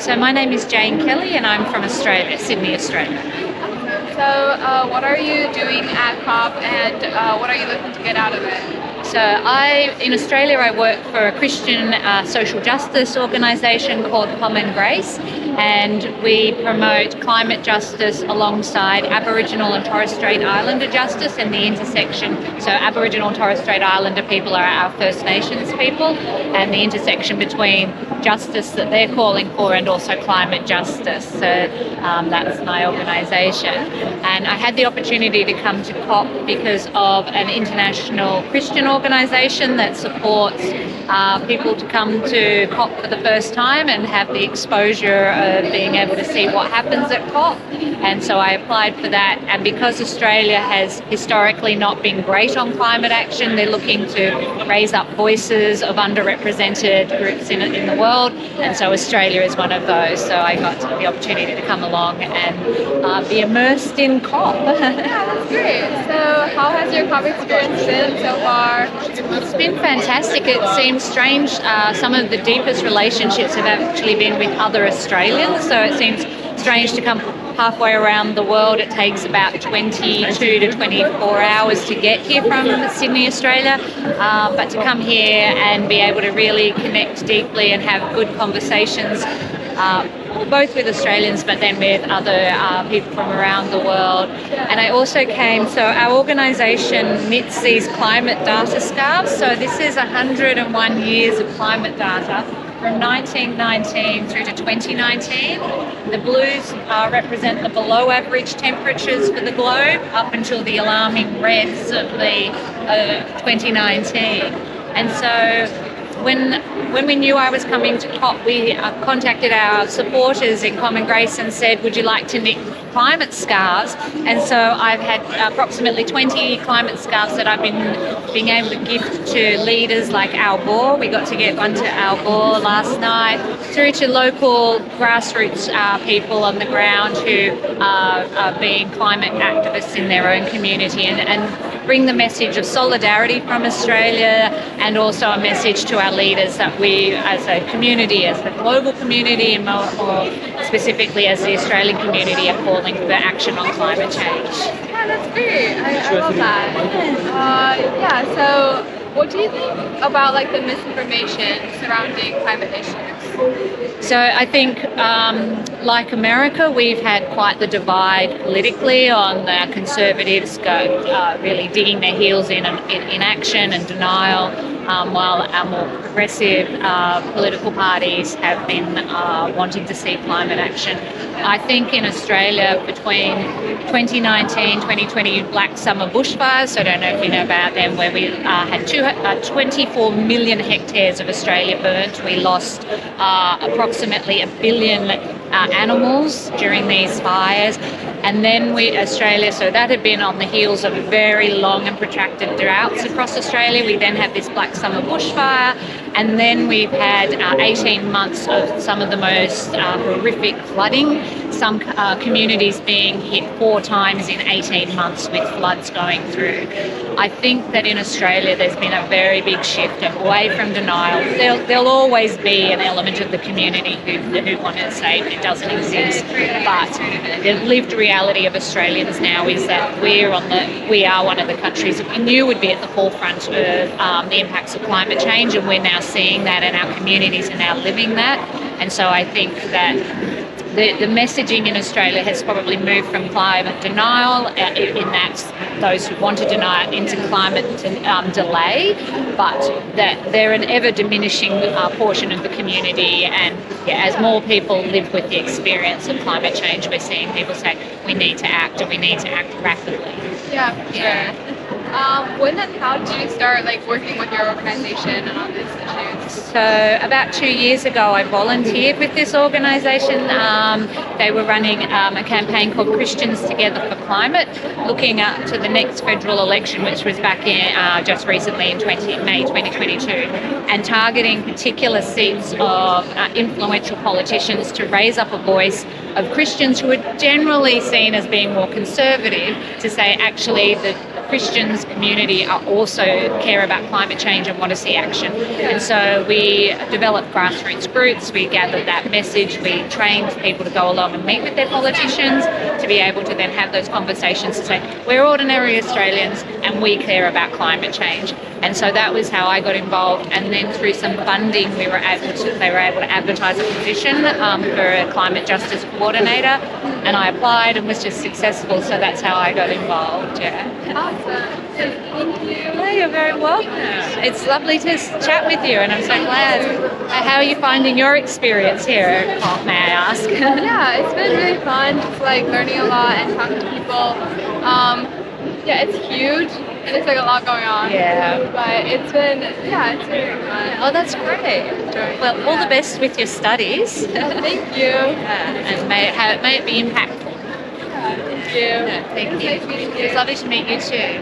So my name is Jane Kelly and I'm from Australia, Sydney, Australia. So what are you doing at COP and what are you looking to get out of it? So in Australia, I work for a Christian social justice organisation called Common Grace, and we promote climate justice alongside Aboriginal and Torres Strait Islander justice and the intersection. So Aboriginal and Torres Strait Islander people are our First Nations people, and the intersection between justice that they're calling for and also climate justice. So that's my organisation. And I had the opportunity to come to COP because of an international Christian organisation that supports people to come to COP for the first time and have the exposure of being able to see what happens at COP. And so I applied for that. And because Australia has historically not been great on climate action, they're looking to raise up voices of underrepresented groups in the world. And so Australia is one of those. So I got the opportunity to come along and be immersed in COP. Yeah, that's great. So how has your COP experience been so far? It's been fantastic. It seems strange. Some of the deepest relationships have actually been with other Australians. So it seems strange to come halfway around the world. It takes about 22 to 24 hours to get here from Sydney, Australia. But to come here and be able to really connect deeply and have good conversations, both with Australians but then with other people from around the world. And I also came, so our organisation knits these climate data scarves. So this is 101 years of climate data from 1919 through to 2019. The blues represent the below average temperatures for the globe up until the alarming reds of the 2019. And so when we knew I was coming to COP, we contacted our supporters in Common Grace and said, would you like to knit climate scarves? And so I've had approximately 20 climate scarves that I've been being able to gift to leaders like Al Gore. We got to get one to Al Gore last night, through to local grassroots people on the ground who are being climate activists in their own community and bring the message of solidarity from Australia and also a message to our leaders that we as a community, as the global community and more specifically as the Australian community are calling for action on climate change. Yeah, that's great. I love that. So what do you think about the misinformation surrounding climate issues? So I think, like America, we've had quite the divide politically on the conservatives really digging their heels in action and denial, while our more progressive political parties have been wanting to see climate action. I think in Australia between 2019, 2020 Black Summer bushfires, so I don't know if you know about them, where we had 24 million hectares of Australia burnt. We lost approximately 1 billion animals during these fires. And then Australia, so that had been on the heels of very long and protracted droughts across Australia. We then had this Black Summer bushfire, and then we've had 18 months of some of the most horrific flooding, some communities being hit 4 times in 18 months with floods going through. I think that in Australia there's been a very big shift away from denial. There'll always be an element of the community who want to say it doesn't exist, but the lived reality of Australians now is that we are one of the countries that we knew would be at the forefront of the impacts of climate change, and we're now seeing that, and our communities are now living that. And so I think that the messaging in Australia has probably moved from climate denial, in that those who want to deny it, into climate delay, but that they're an ever diminishing portion of the community. And as more people live with the experience of climate change, we're seeing people say we need to act, and we need to act rapidly. Yeah, for sure. When and how did you start working with your organization on these issues? So about 2 years ago, I volunteered with this organisation. They were running a campaign called Christians Together for Climate, looking up to the next federal election, which was back in just recently in May 2022, and targeting particular seats of influential politicians to raise up a voice of Christians who are generally seen as being more conservative, to say actually that Christians community are also care about climate change and want to see action. And so we developed grassroots groups, we gathered that message, we trained people to go along and meet with their politicians to be able to then have those conversations to say, we're ordinary Australians and we care about climate change. And so that was how I got involved. And then through some funding, they were able to advertise a position for a climate justice coordinator. And I applied and was just successful. So that's how I got involved. Yeah. Awesome. Thank you. Yeah, you're very welcome. It's lovely to chat with you, and I'm so glad. How are you finding your experience here at COP, may I ask? Yeah, it's been really fun, just like learning a lot and talking to people. Yeah, it's huge and it's like a lot going on. Yeah. But it's been really fun. Oh, that's great. Well, all the best with your studies. Thank you. And may it be impactful. Thank you. Thank you. It was lovely to meet you too.